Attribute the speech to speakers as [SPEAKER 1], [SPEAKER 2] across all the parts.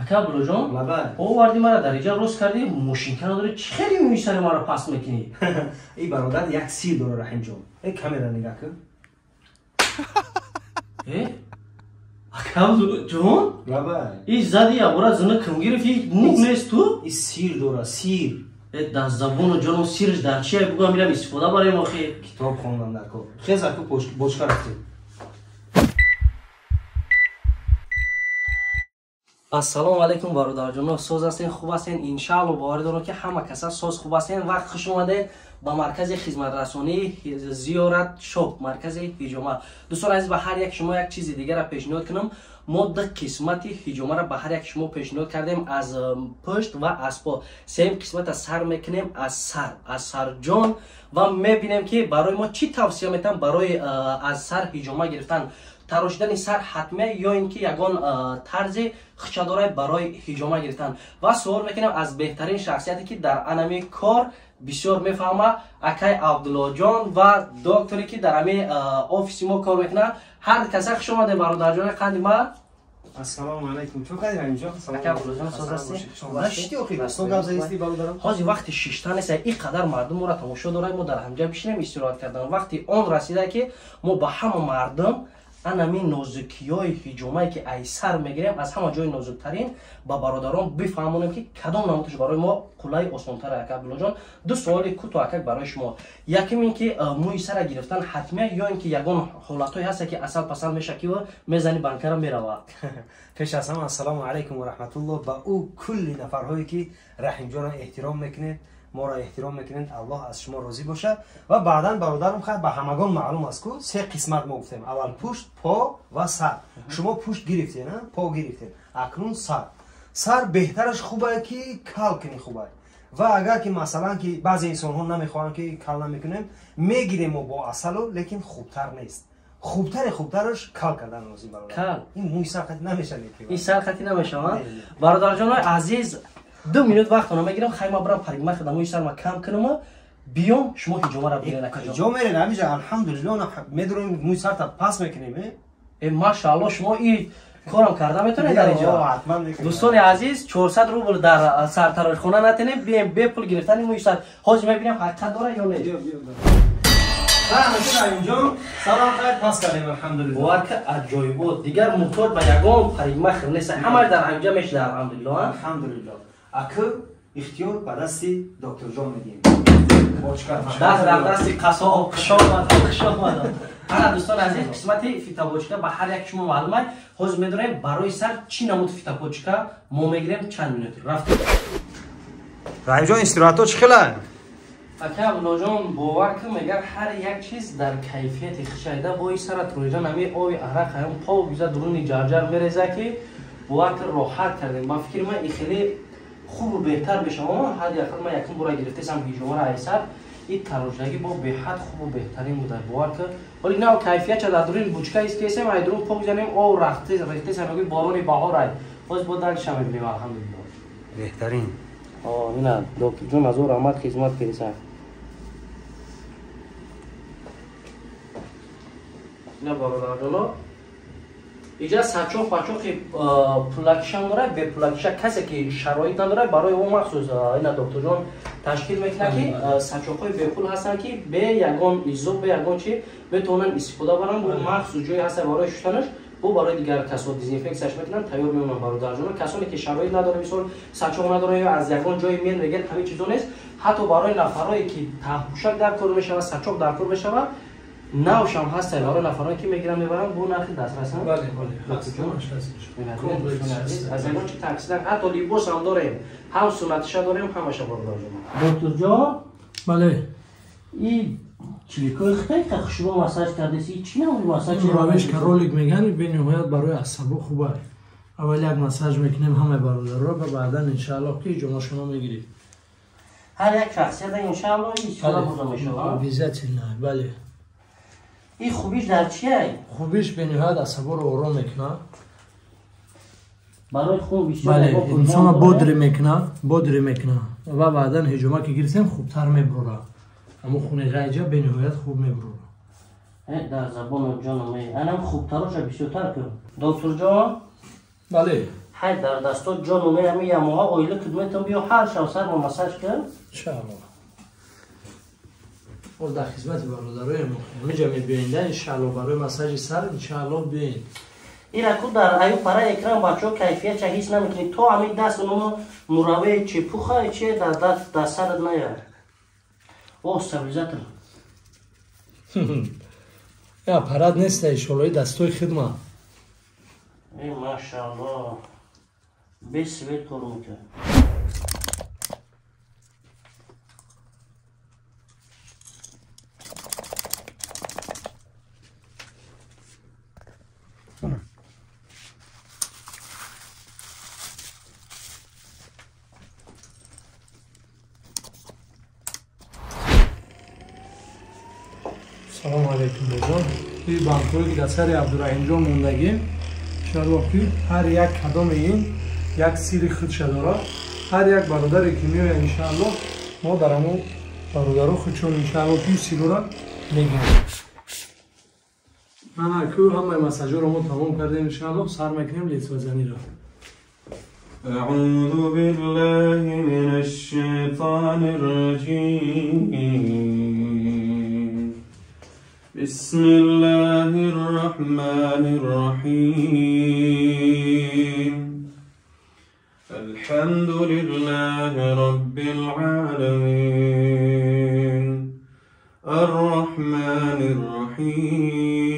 [SPEAKER 1] اکا بلو جان او وردی مرا در اینجا روز کردی ماشین کنه داره چی خیلی میوی سر ما رو پس میکنی
[SPEAKER 2] ای برادر یک سیر داره رحیم جان ای کامera نگاه کن
[SPEAKER 1] اکا بلو جان ای زدی ابورا زنه کم گرفتی موگ نیست تو
[SPEAKER 2] ای سیر داره سیر
[SPEAKER 1] در زبون و جان و سیرش در چیه بگو میرم استفاده برای ما خیلی
[SPEAKER 2] کتاب خوندم در کار خیز اکو بوشکا رفتیم
[SPEAKER 1] السلام علیکم برادر جان سوز هستین خوب هستین ان شاء الله باور دارم که همه کسا سوز خوب هستین وقت خوش اومده با مرکز خدمت رسانی زیارت شاپ مرکز هجومه دوستان عزیز به هر یک شما یک چیز دیگه را پیشنهاد کنم ما دو قسمت هجومه را به هر یک شما پیشنهاد کردیم از پشت و از پا سیم قسمت از سر میکنیم از سر جان و میبینیم که برای ما چی توصیه میتونم برای از سر هجومه گرفتن تراشیدن سر حتمه یا اینکه یگان طرز خشداره برای هجومه گرفتن و سوال میکنم از بهترین شخصیتی که در انمی کار بسیار میفهمه اکای عبدالله جان و دکتری که در امی آفیس ما کار میکنه هر کسی خوش اومده برادر جان قدیما
[SPEAKER 2] السلام علیکم تو کاری اینجا
[SPEAKER 1] اکای عبدالله جان سوز هستی
[SPEAKER 2] نشتی اخی دستون گاز هستی برادرم
[SPEAKER 1] حاجی وقتی شیشتن است اینقدر مردم ما را تماشا داره ما در همجا بشینیم استراحت کردن وقتی اون رسیده که ما با همه مردم انمی نازکیای هجومه که ای سر میگیریم از همه جای نازکترین با برادران بفهمونیم که کدام نمودش برای ما قلای آسان‌تر اکا بلو جان دو سوال کوتاه اکا برای شما یکم این که موی سر گرفتن حتمیه یا اینکه یگان حالتایی هست که اصل پسند میشه که میزنی بنکر میروه
[SPEAKER 2] پیش از همه السلام علیکم و رحمت الله با او کلی نفرهایی که رحیم جان احترام میکنید ما را احترام میکنید الله از شما راضی باشه و بعدا برادرم خواهد به همگان معلوم است که سه قسمت ما گفتیم اول پشت پا و سر شما پشت گرفتین پا گرفتین اکنون سر بهترش خوبه که کل کنی خوبه و اگر که مثلا که بعضی انسان ها نمیخوان که کل نمیکنیم میگیریم ما با اصلو لیکن خوبتر نیست خوبترش کل کردن لازم برادر این موی سرخطی نمیشه
[SPEAKER 1] این سرخطی نمیشه برادر جان عزیز 2 minut وقت رو میگیرم خیلی ما برام پرگمه خدموی سر ما کم کنم بیام شما هجومه را بگیرین اکا
[SPEAKER 2] جا میرین همینجا الحمدلله میدونیم موی سر تا پس میکنیم
[SPEAKER 1] ماشاءالله شما این کارم کرده میتونید در اینجا دوستان عزیز 400 روبل در سرتراش خونه نتونیم بیام به پول گرفتن موی سر حاج میبینم حقیقت داره یا نه
[SPEAKER 2] اینجا سلام خیر پس کردیم الحمدلله
[SPEAKER 1] واقعا عجایب بود دیگر محتاج به یگان پرگمه خیر نیست همه در همینجا میشه الحمدلله
[SPEAKER 2] الحمدلله اکو اختیار به دست دکتر جان میدیم
[SPEAKER 1] دست در دست قصاب خشاب انا دوستان عزیز قسمت فیتا بوچکا به هر یک شما معلومه خوز میدونیم برای سر چی نمود فیتا بوچکا ما میگیریم چند مینوت رفتیم
[SPEAKER 2] رحیم جان استراحتات چخیله
[SPEAKER 1] اکا عبدالله جان باور کن میگر هر یک چیز در کیفیت خشایده با این سرت روی جان همی آوی عرق هم پا بیزه درونی جرجر میرزه که باور کن راحت کردیم با فکر من این خیلی خوب و بهتر بشه ما حد یکم من یکم برای گرفته سم هجومه را ایسر این تراژدی با به حد خوب و بهترین بوده باور کن ولی نه کیفیت چه در درون بوچکا است که اسم ایدرون پا بزنیم او رفته سنگی بارون بهار ای باز با درک شما میبینیم الحمدلله
[SPEAKER 2] بهترین
[SPEAKER 1] اینا دکتر جون از اور آمد خدمت کردی سر اینا برادر جلو اینجا سچوخ پلاکشن داره به پلاکشن کسی که شرایط نداره برای اون مخصوص اینا دکتر جان تشکیل میکنه که سچوخای به پول هستن که به یگان ایزوب به یگان چی بتونن استفاده برن و مخصوص جایی هست برای شستنش و برای دیگر کسا دیزینفکتش میکنن تیار میمونن برادر جان کسانی که شرایط نداره مثلا سچوخ نداره یا از یگان جای میان میگن همین چیزا نیست حتی برای نفرایی که تهموشک در کار میشه و سچوخ در کار میشه نوش هم هست برای نفرانی که میگیرن میبرن با نرخ دسترس هم
[SPEAKER 2] بله
[SPEAKER 1] از اینجا چه تاکسی حتی لیبوس هم داریم هم سنتش داریم همش برادر دکتر جان
[SPEAKER 3] بله
[SPEAKER 1] این چلیکای خیلی خوشبو مساج کرده سی چی نمونی مساج
[SPEAKER 3] روش که رولک میگن به نهایت برای عصبو خوبه اول یک مساج میکنیم همه برادر را و بعدا انشاءالله که جمعه شما میگیرید
[SPEAKER 1] هر یک شخصیت انشاءالله این سالا بوده میشه
[SPEAKER 3] بیزت الله بله
[SPEAKER 1] این خوبیش در چیه؟
[SPEAKER 3] خوبیش به نهایت عصبو رو آرام میکنه
[SPEAKER 1] برای خون بسیار
[SPEAKER 3] بله انسان بودری میکنه و بعدا هجومه که گرفتیم خوبتر میبروره اما خونه غیجه به نهایت خوب میبروره
[SPEAKER 1] در زبان جانم انم خوبترش بسیارتر کرد دکتر جان
[SPEAKER 3] بله
[SPEAKER 1] های در دستات جان اومه همی یموها اویله خدمتتون بیا هر شب سر با مساج کن
[SPEAKER 3] انشاءالله باز در خدمت برادرای ما همه جمعی بیاینده انشاءالله برای مساج سر انشاءالله بیاین
[SPEAKER 1] این اکو در ایو پره اکرام بچه ها کیفیت چه هیچ نمیکنی تو همین دست اونو مروه چی پوخه چی در سرت نیار او استبلیزتر
[SPEAKER 3] یا پرد نیست ایشالله دستوی خدمت
[SPEAKER 1] ای ماشاءالله بیس بیت کارو میکنه
[SPEAKER 3] سلام علیکم بجان این بانکوی که در سر عبدالرحیم جان موندگیم انشاءالله که هر یک کدام این یک سیری خودش داره هر یک برادری که میوه انشاءالله ما در همون برادرها خودشون انشاءالله که سیلو را میگیم من اکو همه مساجا رو ما تمام کردیم انشاءالله سر میکنیم لیت وزنی را
[SPEAKER 4] أعوذ بالله من الشيطان الرجيم بسم الله الرحمن الرحيم الحمد لله رب العالمين الرحمن الرحيم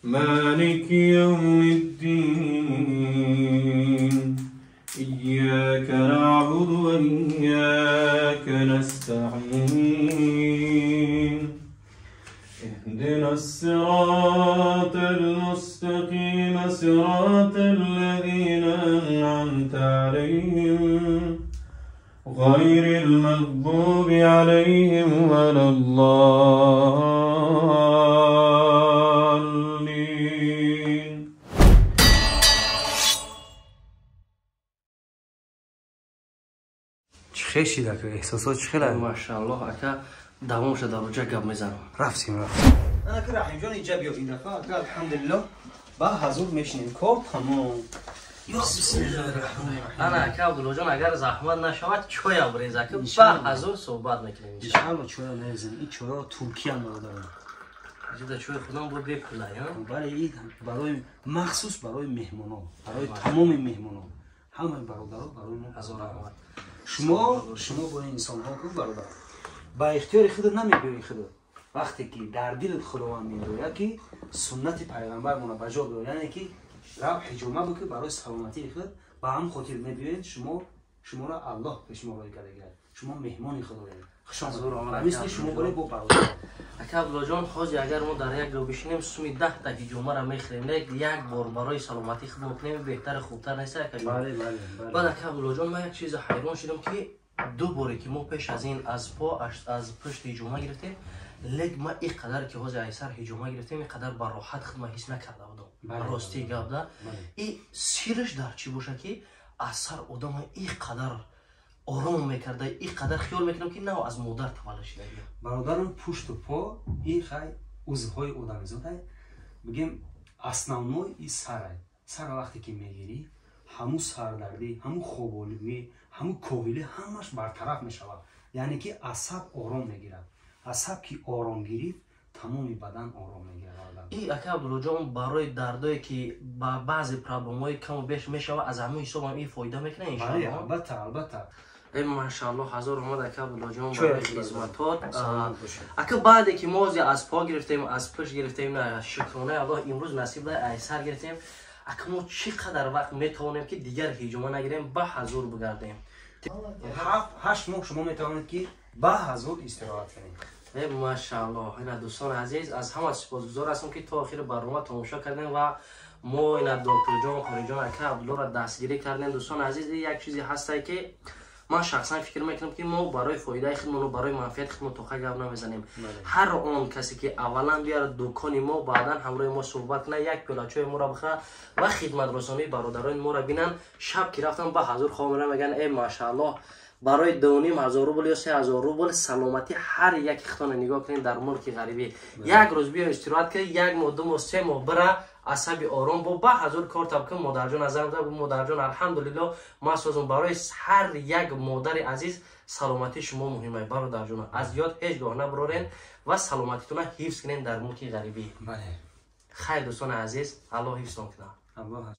[SPEAKER 4] مالك يوم الدين إياك نعبد وإياك نستعين اهدنا الصراط المستقيم صراط الذين أنعمت عليهم غير المغضوب عليهم ولا الضالين
[SPEAKER 2] چه شده که احساسات چخیله؟
[SPEAKER 1] ماشاءالله اکا دوامش در روجه گب میزنم
[SPEAKER 2] رفتیم انا که رحیم جان اینجا بیا این دفعه اکا الحمدلله با حضور میشنیم کار تمام بسم الله الرحمن الرحیم
[SPEAKER 1] انا اکا عبدالله جان اگر زحمت نشود چوی بریزه که با حضور صحبت میکنیم
[SPEAKER 2] انشاءالله چویا نریزن این چویا ترکیه هم دارم
[SPEAKER 1] جدا چوی خودم بود بپله
[SPEAKER 2] برای این برای مخصوص برای مهمانا برای تمام مهمانا همه برادرها برای ما
[SPEAKER 1] هزار رحمت
[SPEAKER 2] شما با انسان ها کو برادر با اختیار خود نمیگویی خود وقتی که در دل خداوند میگوید که سنت پیغمبر مون بجا بیاره یعنی که را حجامه بکه برای سلامتی خود با هم خاطر میبینید شما را الله پیش ما روی کرده شما مهمان خدایید خوشا مثل شما برای با برادر
[SPEAKER 1] اکا عبدالله جان خوزی اگر ما در یک گو بشینیم سومی 10 تا حجامه را میخریم یک بار برای سلامتی خدمت کنیم بهتر خوبتر نیست اکا جان
[SPEAKER 2] بله
[SPEAKER 1] بعد اکا عبدالله جان من یک چیز حیران شدم که دو باره که ما پیش از این از پشت حجامه گرفتیم لیک ما اینقدر که حوض ایسر حجامه گرفتیم اینقدر بر راحت خدمت حس نکرده بودم راستی گفته این سیرش در چی باشه که اثر آدم اینقدر آرام میکرده اینقدر خیال میکنم که نه از مادر تولد شده
[SPEAKER 2] برادرم پشت و پا این خیلی عضوهای آدمیزاده بگیم основной این سر وقتی که میگیری همون سردردی همون خوابالودگی همون کوهیلی همش برطرف میشود یعنی که عصب آرام میگیرد عصب که آرام گیرید تمام بدن آرام میگیرد
[SPEAKER 1] این اکا عبدالله جان برای دردایی که با بعضی پرابلم‌های کم و بیش میشود از همون حساب هم این فایده میکنه ان شاء الله
[SPEAKER 2] البته
[SPEAKER 1] ای ماشاءالله هزار رحمت اکا عبدالله جان برای خدمتات اکا بعدی که ما از پا گرفتیم از پشت گرفتیم نه شکرانه الله امروز نصیب ده ایسر گرفتیم اکا ما چقدر وقت میتوانیم که دیگر حجامه نگیریم با حضور بگردیم
[SPEAKER 2] 7 ماه شما میتوانید که با حضور استراحت کنید
[SPEAKER 1] ماشاءالله اینا دوستان عزیز از همه سپاسگزار هستم که تا آخر برنامه تماشا کردیم و ما اینا دکتر جان خاری جان اکا عبدالله را دستگیری کردیم دوستان عزیز یک چیزی هست که من شخصا فکر میکنم که ما برای فایده خودمون و برای منفعت خودمون توخه گپ نمیزنیم هر اون کسی که اولا بیاره دکان ما بعدا همراه ما صحبت کنه یک پیاله چای ما را بخره و خدمت رسانی برادران ما را بینن شب که رفتن با حضور خامنه میگن ای ماشاءالله برای 2500 روبل یا 3000 روبل سلامتی هر یک خطانه نگاه کنین در ملک غریبی یک روز بیا استراحت کنی یک ماه دو ماه سه ماه بره عصبی آرام با حضور کار تاب کنم مادر جان ازم زد مادر جان الحمدلله ما سوزم برای هر یک مادر عزیز سلامتی شما مهمه برادر جان از یاد هیچگاه نبرارین و سلامتیتون حفظ کنین در ملک غریبی
[SPEAKER 2] بله
[SPEAKER 1] خیر دوستان عزیز الله حفظتون کنه
[SPEAKER 2] الله